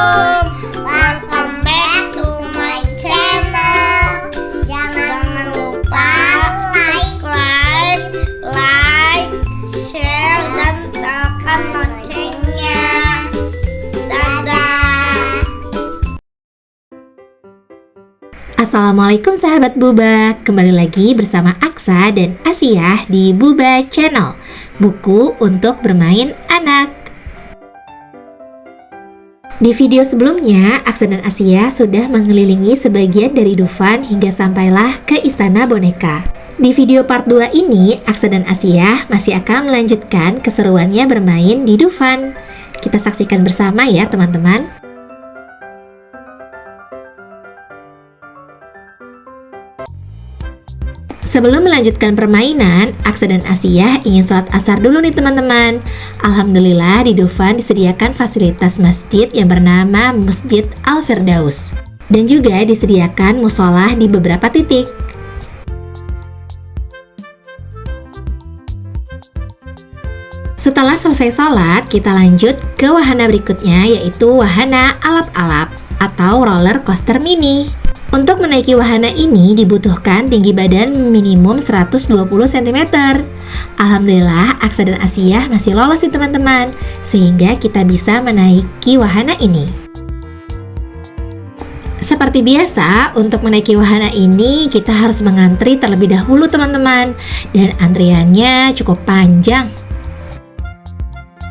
Welcome back to my channel. Jangan lupa like, share, dan tekan loncengnya. Dadah. Assalamualaikum sahabat Buba, kembali lagi bersama Aksa dan Asia di Buba Channel, buku untuk bermain anak. Di video sebelumnya, Aksa dan Asia sudah mengelilingi sebagian dari Dufan hingga sampailah ke Istana Boneka. Di video part 2 ini, Aksa dan Asia masih akan melanjutkan keseruannya bermain di Dufan. Kita saksikan bersama ya teman-teman. Sebelum melanjutkan permainan, Aksa dan Asia ingin sholat asar dulu nih teman-teman. Alhamdulillah di Dufan disediakan fasilitas masjid yang bernama Masjid Al-Firdaus. Dan juga disediakan musola di beberapa titik. Setelah selesai sholat, kita lanjut ke wahana berikutnya, yaitu wahana alap-alap atau roller coaster mini. Untuk menaiki wahana ini dibutuhkan tinggi badan minimum 120 cm. Alhamdulillah Aksa dan Asia masih lolos nih teman-teman, sehingga kita bisa menaiki wahana ini. Seperti biasa, untuk menaiki wahana ini kita harus mengantri terlebih dahulu teman-teman, dan antriannya cukup panjang.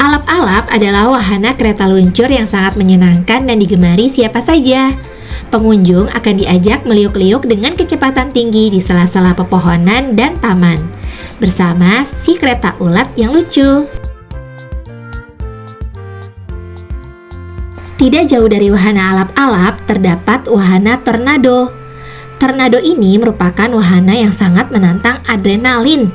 Alap-alap adalah wahana kereta luncur yang sangat menyenangkan dan digemari siapa saja. Pengunjung akan diajak meliuk-liuk dengan kecepatan tinggi di sela-sela pepohonan dan taman bersama si kereta ulat yang lucu. Tidak jauh dari wahana alap-alap terdapat wahana tornado. Tornado ini merupakan wahana yang sangat menantang adrenalin.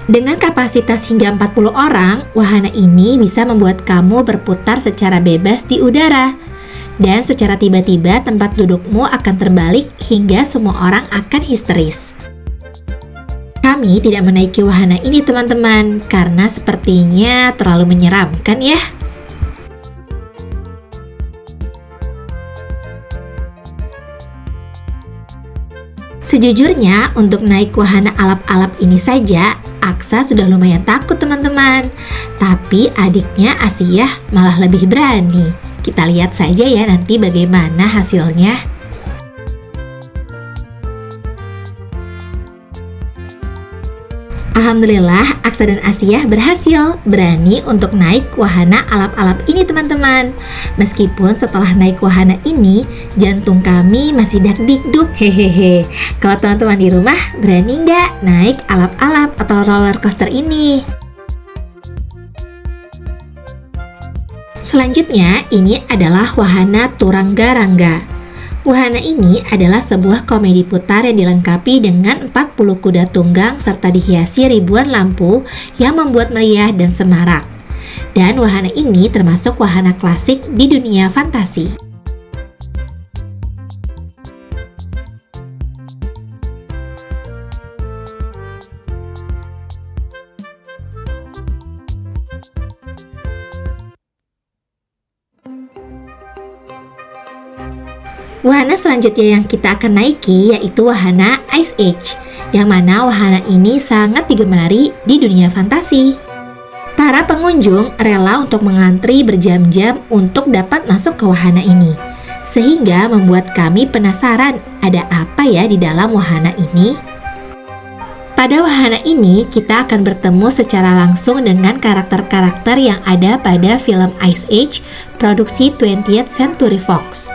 Dengan kapasitas hingga 40 orang, wahana ini bisa membuat kamu berputar secara bebas di udara. Dan secara tiba-tiba tempat dudukmu akan terbalik hingga semua orang akan histeris. Kami tidak menaiki wahana ini teman-teman, karena sepertinya terlalu menyeramkan ya. Sejujurnya untuk naik wahana alap-alap ini saja, Aksa sudah lumayan takut teman-teman. Tapi adiknya Asia malah lebih berani. Kita lihat saja ya nanti bagaimana hasilnya. Alhamdulillah Aksa dan Asia berhasil berani untuk naik wahana alap-alap ini teman-teman. Meskipun setelah naik wahana ini jantung kami masih dakdikduk. Hehehe. Kalau teman-teman di rumah berani nggak naik alap-alap atau roller coaster ini? Selanjutnya, ini adalah wahana Turangga-Rangga. Wahana ini adalah sebuah komedi putar yang dilengkapi dengan 40 kuda tunggang serta dihiasi ribuan lampu yang membuat meriah dan semarak. Dan wahana ini termasuk wahana klasik di dunia fantasi. Wahana selanjutnya yang kita akan naiki yaitu wahana Ice Age, yang mana wahana ini sangat digemari di dunia fantasi. Para pengunjung rela untuk mengantri berjam-jam untuk dapat masuk ke wahana ini, sehingga membuat kami penasaran ada apa ya di dalam wahana ini. Pada wahana ini kita akan bertemu secara langsung dengan karakter-karakter yang ada pada film Ice Age produksi 20th Century Fox.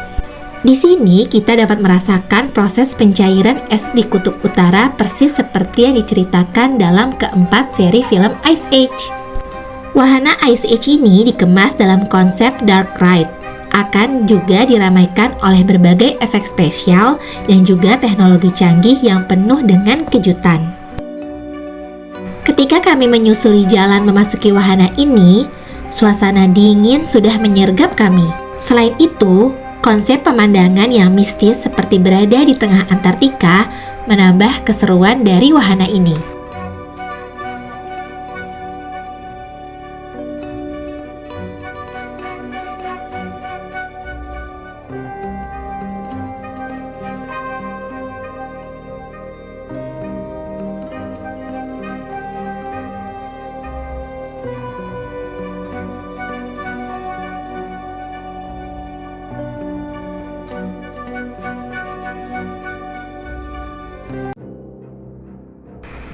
Di sini kita dapat merasakan proses pencairan es di kutub utara persis seperti yang diceritakan dalam keempat seri film Ice Age. Wahana Ice Age ini dikemas dalam konsep dark ride, akan juga diramaikan oleh berbagai efek spesial dan juga teknologi canggih yang penuh dengan kejutan. Ketika kami menyusuri jalan memasuki wahana ini, suasana dingin sudah menyergap kami. Selain itu, konsep pemandangan yang mistis seperti berada di tengah Antartika menambah keseruan dari wahana ini.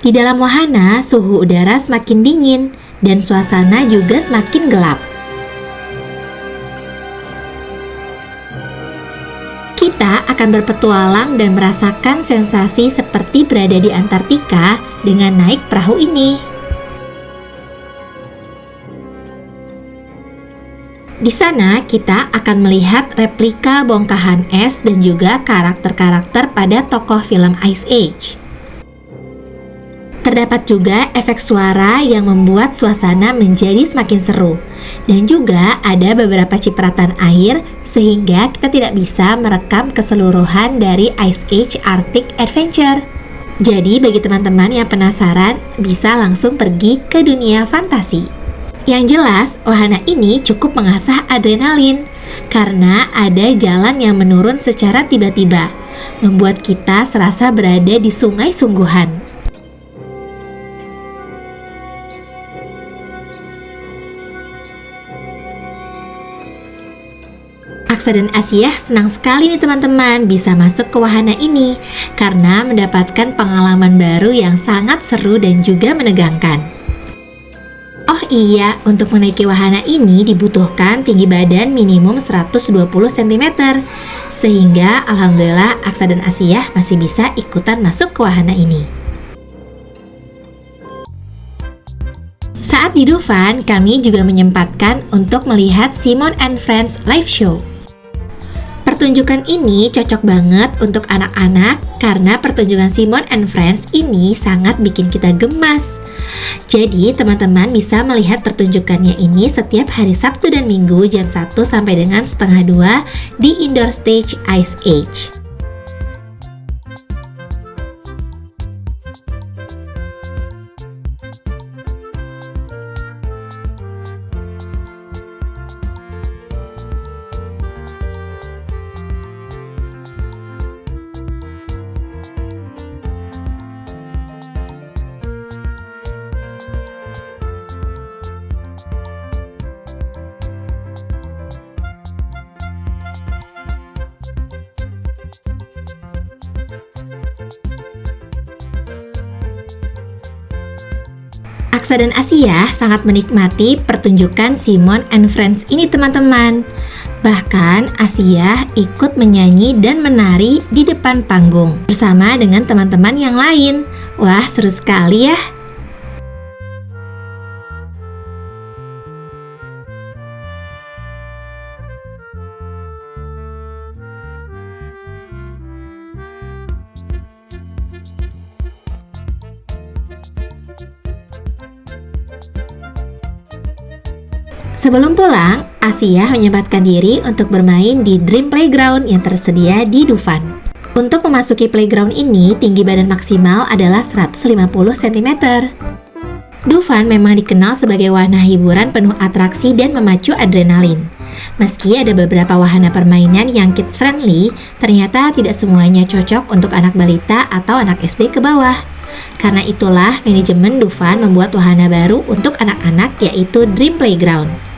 Di dalam wahana, suhu udara semakin dingin dan suasana juga semakin gelap. Kita akan berpetualang dan merasakan sensasi seperti berada di Antartika dengan naik perahu ini. Di sana, kita akan melihat replika bongkahan es dan juga karakter-karakter pada tokoh film Ice Age. Terdapat juga efek suara yang membuat suasana menjadi semakin seru. Dan juga ada beberapa cipratan air sehingga kita tidak bisa merekam keseluruhan dari Ice Age Arctic Adventure. Jadi bagi teman-teman yang penasaran, bisa langsung pergi ke dunia fantasi. Yang jelas, wahana ini cukup mengasah adrenalin karena ada jalan yang menurun secara tiba-tiba, membuat kita serasa berada di sungai sungguhan. Aksa dan Asia senang sekali nih teman-teman bisa masuk ke wahana ini karena mendapatkan pengalaman baru yang sangat seru dan juga menegangkan. Oh iya, untuk menaiki wahana ini dibutuhkan tinggi badan minimum 120 cm. Sehingga alhamdulillah Aksa dan Asia masih bisa ikutan masuk ke wahana ini. Saat di Dufan, kami juga menyempatkan untuk melihat Simon and Friends live show. Pertunjukan ini cocok banget untuk anak-anak karena pertunjukan Simon and Friends ini sangat bikin kita gemas. Jadi teman-teman bisa melihat pertunjukannya ini setiap hari Sabtu dan Minggu jam 1 sampai dengan setengah 2 di Indoor Stage Ice Age. Aksa dan Asia sangat menikmati pertunjukan Simon and Friends ini teman-teman. Bahkan Asia ikut menyanyi dan menari di depan panggung bersama dengan teman-teman yang lain. Wah, seru sekali ya. Sebelum pulang, Asia menyempatkan diri untuk bermain di Dream Playground yang tersedia di Dufan. Untuk memasuki playground ini, tinggi badan maksimal adalah 150 cm. Dufan memang dikenal sebagai wahana hiburan penuh atraksi dan memacu adrenalin. Meski ada beberapa wahana permainan yang kids friendly, ternyata tidak semuanya cocok untuk anak balita atau anak SD ke bawah. Karena itulah, manajemen Dufan membuat wahana baru untuk anak-anak yaitu Dream Playground.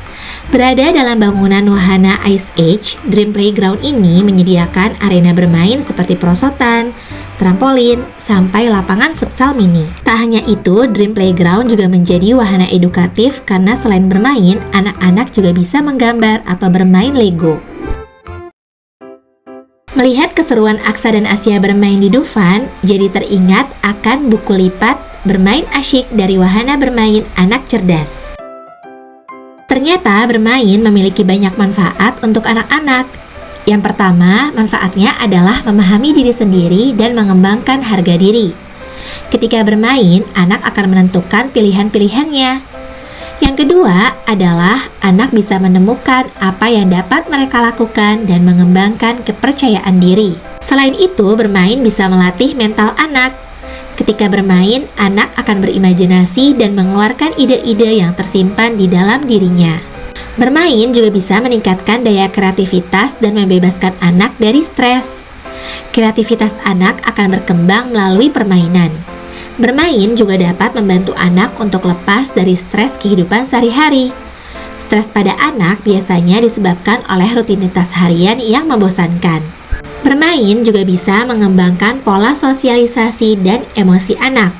Berada dalam bangunan wahana Ice Age, Dream Playground ini menyediakan arena bermain seperti perosotan, trampolin, sampai lapangan futsal mini. Tak hanya itu, Dream Playground juga menjadi wahana edukatif karena selain bermain, anak-anak juga bisa menggambar atau bermain Lego. Melihat keseruan Aksa dan Asia bermain di Dufan, jadi teringat akan buku lipat Bermain Asyik dari wahana bermain anak cerdas. Ternyata bermain memiliki banyak manfaat untuk anak-anak. Yang pertama, manfaatnya adalah memahami diri sendiri dan mengembangkan harga diri. Ketika bermain, anak akan menentukan pilihan-pilihannya. Yang kedua adalah anak bisa menemukan apa yang dapat mereka lakukan dan mengembangkan kepercayaan diri. Selain itu, bermain bisa melatih mental anak. Ketika bermain, anak akan berimajinasi dan mengeluarkan ide-ide yang tersimpan di dalam dirinya. Bermain juga bisa meningkatkan daya kreativitas dan membebaskan anak dari stres. Kreativitas anak akan berkembang melalui permainan. Bermain juga dapat membantu anak untuk lepas dari stres kehidupan sehari-hari. Stres pada anak biasanya disebabkan oleh rutinitas harian yang membosankan. Bermain juga bisa mengembangkan pola sosialisasi dan emosi anak.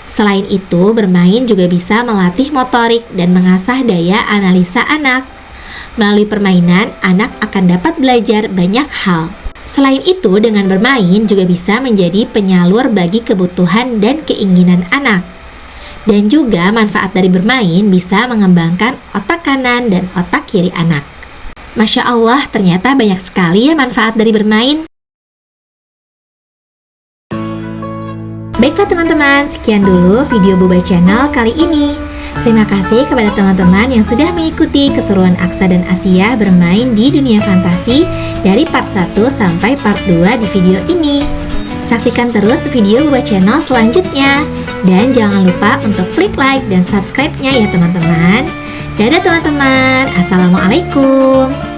Selain itu, bermain juga bisa melatih motorik dan mengasah daya analisa anak. Melalui permainan, anak akan dapat belajar banyak hal. Selain itu, dengan bermain juga bisa menjadi penyalur bagi kebutuhan dan keinginan anak. Dan juga manfaat dari bermain bisa mengembangkan otak kanan dan otak kiri anak. Masya Allah, ternyata banyak sekali ya manfaat dari bermain. Baiklah teman-teman, sekian dulu video Boba Channel kali ini. Terima kasih kepada teman-teman yang sudah mengikuti keseruan Aksa dan Asia bermain di dunia fantasi dari part 1 sampai part 2 di video ini. Saksikan terus video Boba Channel selanjutnya. Dan jangan lupa untuk klik like dan subscribe-nya ya teman-teman. Dadah teman-teman, Assalamualaikum.